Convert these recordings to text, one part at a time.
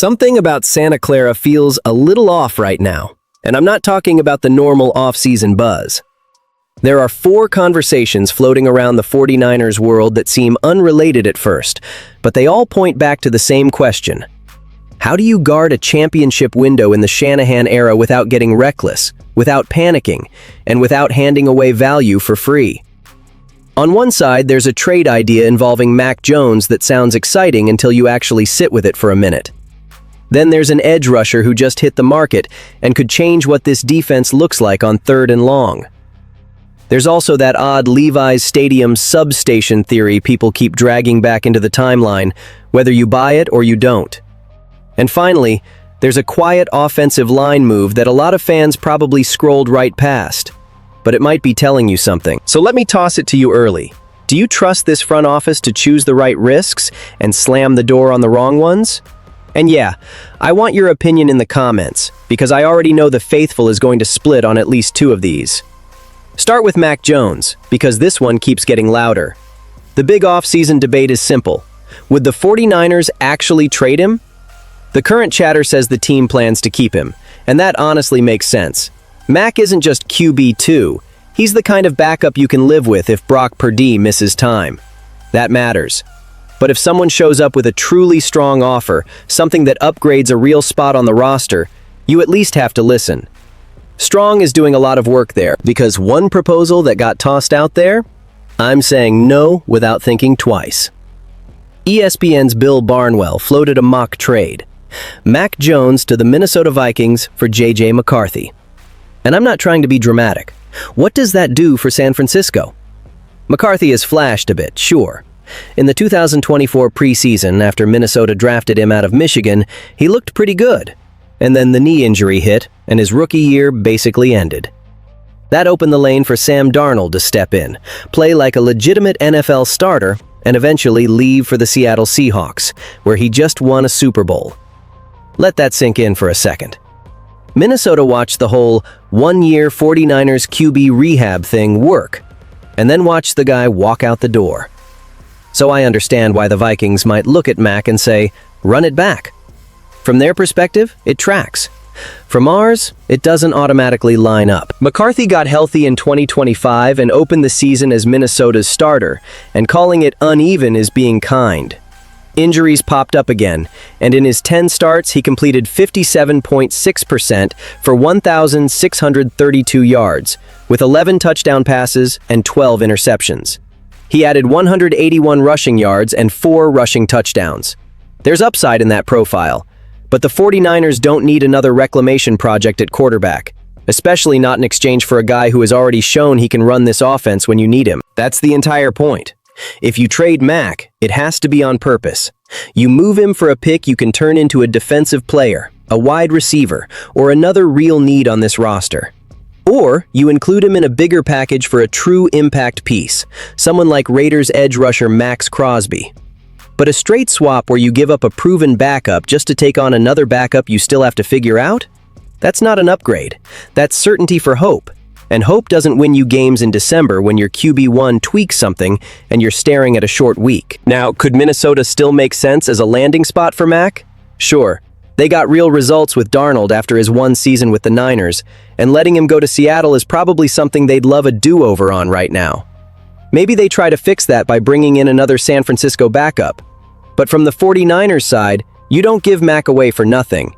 Something about Santa Clara feels a little off right now, and I'm not talking about the normal off-season buzz. There are 4 conversations floating around the 49ers world that seem unrelated at first, but they all point back to the same question. How do you guard a championship window in the Shanahan era without getting reckless, without panicking, and without handing away value for free? On one side, there's a trade idea involving Mac Jones that sounds exciting until you actually sit with it for a minute. Then there's an edge rusher who just hit the market and could change what this defense looks like on 3rd and long. There's also that odd LEVI'S Stadium Substation theory people keep dragging back into the timeline, whether you buy it or you don't. And finally, there's a quiet offensive line move that a lot of fans probably scrolled right past, but it might be telling you something. So let me toss it to you early. Do you trust this front office to choose the right risks and slam the door on the wrong ones? And yeah, I want your opinion in the comments, because I already know the faithful is going to split on at least 2 of these. Start with Mac Jones, because this one keeps getting louder. The big off-season debate is simple. Would the 49ers actually trade him? The current chatter says the team plans to keep him, and that honestly makes sense. Mac isn't just QB2, he's the kind of backup you can live with if Brock Purdy misses time. That matters. But if someone shows up with a truly strong offer, something that upgrades a real spot on the roster, you at least have to listen. Strong is doing a lot of work there, because one proposal that got tossed out there, I'm saying no without thinking twice. ESPN's Bill Barnwell floated a mock trade. Mac Jones to the Minnesota Vikings for J.J. McCarthy. And I'm not trying to be dramatic. What does that do for San Francisco? McCarthy has flashed a bit, sure. In the 2024 preseason, after Minnesota drafted him out of Michigan, he looked pretty good. And then the knee injury hit, and his rookie year basically ended. That opened the lane for Sam Darnold to step in, play like a legitimate NFL starter, and eventually leave for the Seattle Seahawks, where he just won a Super Bowl. Let that sink in for a second. Minnesota watched the whole one-year 49ers QB rehab thing work, and then watched the guy walk out the door. So I understand why the Vikings might look at Mac and say, run it back. From their perspective, it tracks. From ours, it doesn't automatically line up. McCarthy got healthy in 2025 and opened the season as Minnesota's starter, and calling it uneven is being kind. Injuries popped up again, and in his 10 starts, he completed 57.6% for 1,632 yards, with 11 touchdown passes and 12 interceptions. He added 181 rushing yards and 4 rushing touchdowns. There's upside in that profile, but the 49ers don't need another reclamation project at quarterback, especially not in exchange for a guy who has already shown he can run this offense when you need him. That's the entire point. If you trade Mac, it has to be on purpose. You move him for a pick you can turn into a defensive player, a wide receiver, or another real need on this roster. Or you include him in a bigger package for a true impact piece, someone like Raiders edge rusher Max Crosby. But a straight swap where you give up a proven backup just to take on another backup you still have to figure out? That's not an upgrade. That's certainty for hope. And hope doesn't win you games in December when your QB1 tweaks something and you're staring at a short week. Now, could Minnesota still make sense as a landing spot for Mac? Sure. They got real results with Darnold after his 1 season with the Niners, and letting him go to Seattle is probably something they'd love a do-over on right now. Maybe they try to fix that by bringing in another San Francisco backup. But from the 49ers side, you don't give Mac away for nothing.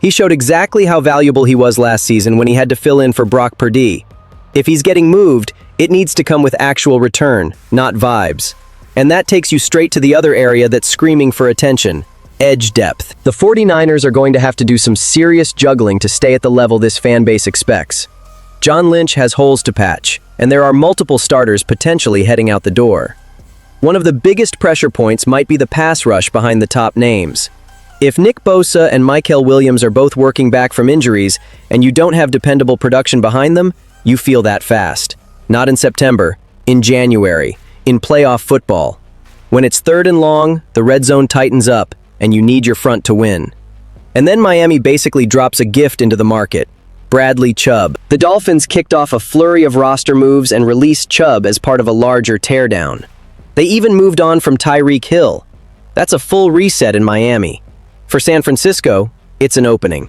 He showed exactly how valuable he was last season when he had to fill in for Brock Purdy. If he's getting moved, it needs to come with actual return, not vibes. And that takes you straight to the other area that's screaming for attention: edge depth. The 49ers are going to have to do some serious juggling to stay at the level this fan base expects. John Lynch has holes to patch, and there are multiple starters potentially heading out the door. One of the biggest pressure points might be the pass rush behind the top names. If Nick Bosa and Mykel Williams are both working back from injuries, and you don't have dependable production behind them, you feel that fast. Not in September, in January, in playoff football. When it's 3rd and long, the red zone tightens up, and you need your front to win. And then Miami basically drops a gift into the market: Bradley Chubb. The Dolphins kicked off a flurry of roster moves and released Chubb as part of a larger teardown. They even moved on from Tyreek Hill. That's a full reset in Miami. For San Francisco, it's an opening.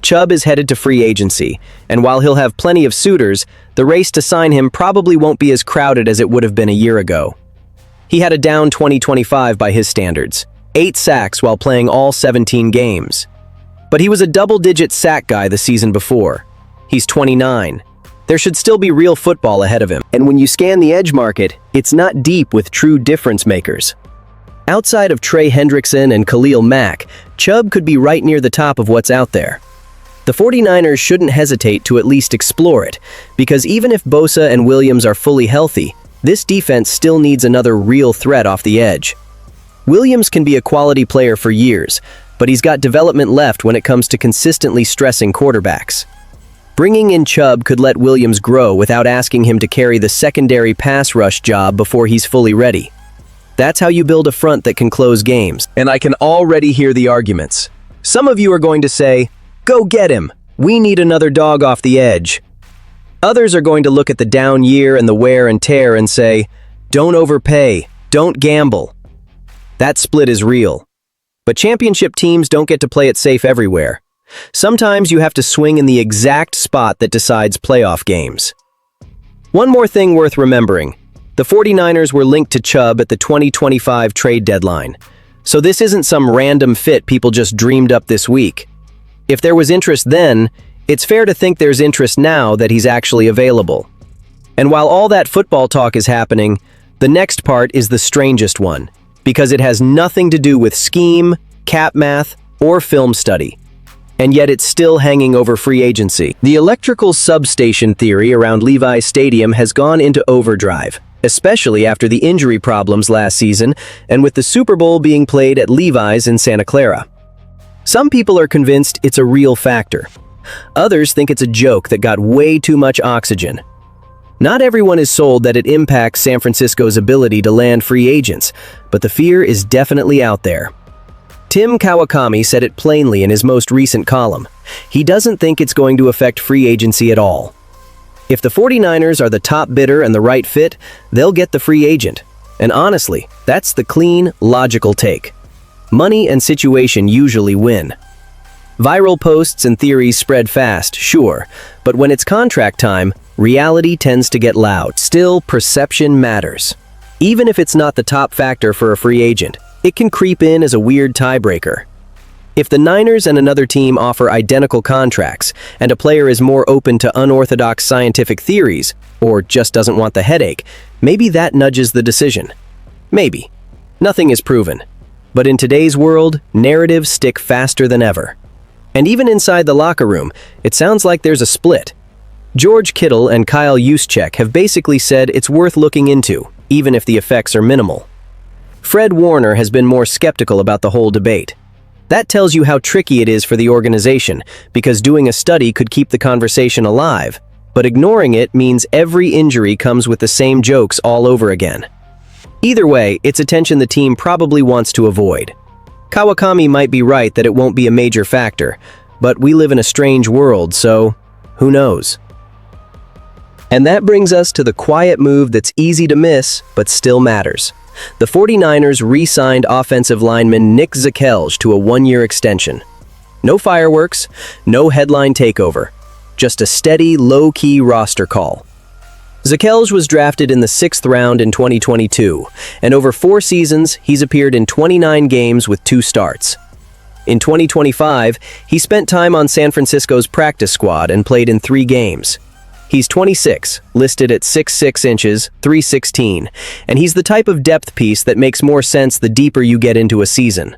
Chubb is headed to free agency, and while he'll have plenty of suitors, the race to sign him probably won't be as crowded as it would have been a year ago. He had a down 2025 by his standards, 8 sacks while playing all 17 games. But he was a double-digit sack guy the season before. He's 29. There should still be real football ahead of him. And when you scan the edge market, it's not deep with true difference makers. Outside of Trey Hendrickson and Khalil Mack, Chubb could be right near the top of what's out there. The 49ers shouldn't hesitate to at least explore it, because even if Bosa and Williams are fully healthy, this defense still needs another real threat off the edge. Williams can be a quality player for years, but he's got development left when it comes to consistently stressing quarterbacks. Bringing in Chubb could let Williams grow without asking him to carry the secondary pass rush job before he's fully ready. That's how you build a front that can close games. And I can already hear the arguments. Some of you are going to say, "Go get him. We need another dog off the edge." Others are going to look at the down year and the wear and tear and say, "Don't overpay. Don't gamble." That split is real. But championship teams don't get to play it safe everywhere. Sometimes you have to swing in the exact spot that decides playoff games. One more thing worth remembering. The 49ers were linked to Chubb at the 2025 trade deadline. So this isn't some random fit people just dreamed up this week. If there was interest then, it's fair to think there's interest now that he's actually available. And while all that football talk is happening, the next part is the strangest one, because it has nothing to do with scheme, cap math, or film study. And yet it's still hanging over free agency. The electrical substation theory around Levi's Stadium has gone into overdrive, especially after the injury problems last season and with the Super Bowl being played at Levi's in Santa Clara. Some people are convinced it's a real factor. Others think it's a joke that got way too much oxygen. Not everyone is sold that it impacts San Francisco's ability to land free agents, but the fear is definitely out there. Tim Kawakami said it plainly in his most recent column. He doesn't think it's going to affect free agency at all. If the 49ers are the top bidder and the right fit, they'll get the free agent. And honestly, that's the clean, logical take. Money and situation usually win. Viral posts and theories spread fast, sure, but when it's contract time, reality tends to get loud. Still, perception matters. Even if it's not the top factor for a free agent, it can creep in as a weird tiebreaker. If the Niners and another team offer identical contracts, and a player is more open to unorthodox scientific theories, or just doesn't want the headache, maybe that nudges the decision. Maybe. Nothing is proven. But in today's world, narratives stick faster than ever. And even inside the locker room, it sounds like there's a split. George Kittle and Kyle Juszczyk have basically said it's worth looking into, even if the effects are minimal. Fred Warner has been more skeptical about the whole debate. That tells you how tricky it is for the organization, because doing a study could keep the conversation alive, but ignoring it means every injury comes with the same jokes all over again. Either way, it's attention the team probably wants to avoid. Kawakami might be right that it won't be a major factor, but we live in a strange world, so who knows? And that brings us to the quiet move that's easy to miss, but still matters. The 49ers re-signed offensive lineman Nick Zakelj to a 1-year extension. No fireworks, no headline takeover, just a steady, low-key roster call. Zakelj was drafted in the 6th round in 2022, and over 4 seasons, he's appeared in 29 games with 2 starts. In 2025, he spent time on San Francisco's practice squad and played in 3 games. He's 26, listed at 6'6 inches, 316, and he's the type of depth piece that makes more sense the deeper you get into a season.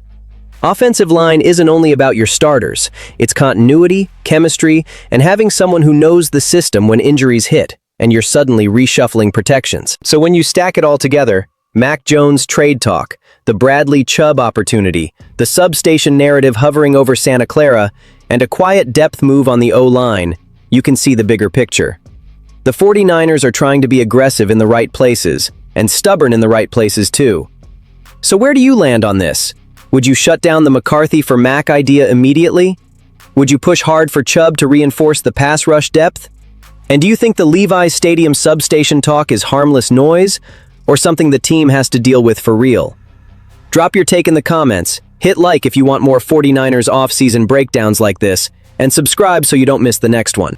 Offensive line isn't only about your starters, it's continuity, chemistry, and having someone who knows the system when injuries hit, and you're suddenly reshuffling protections. So when you stack it all together, Mac Jones trade talk, the Bradley Chubb opportunity, the substation narrative hovering over Santa Clara, and a quiet depth move on the O-line, you can see the bigger picture. The 49ers are trying to be aggressive in the right places, and stubborn in the right places too. So where do you land on this? Would you shut down the McCarthy for Mac idea immediately? Would you push hard for Chubb to reinforce the pass rush depth? And do you think the Levi's Stadium substation talk is harmless noise, or something the team has to deal with for real? Drop your take in the comments. Hit like if you want more 49ers off-season breakdowns like this, and subscribe so you don't miss the next one.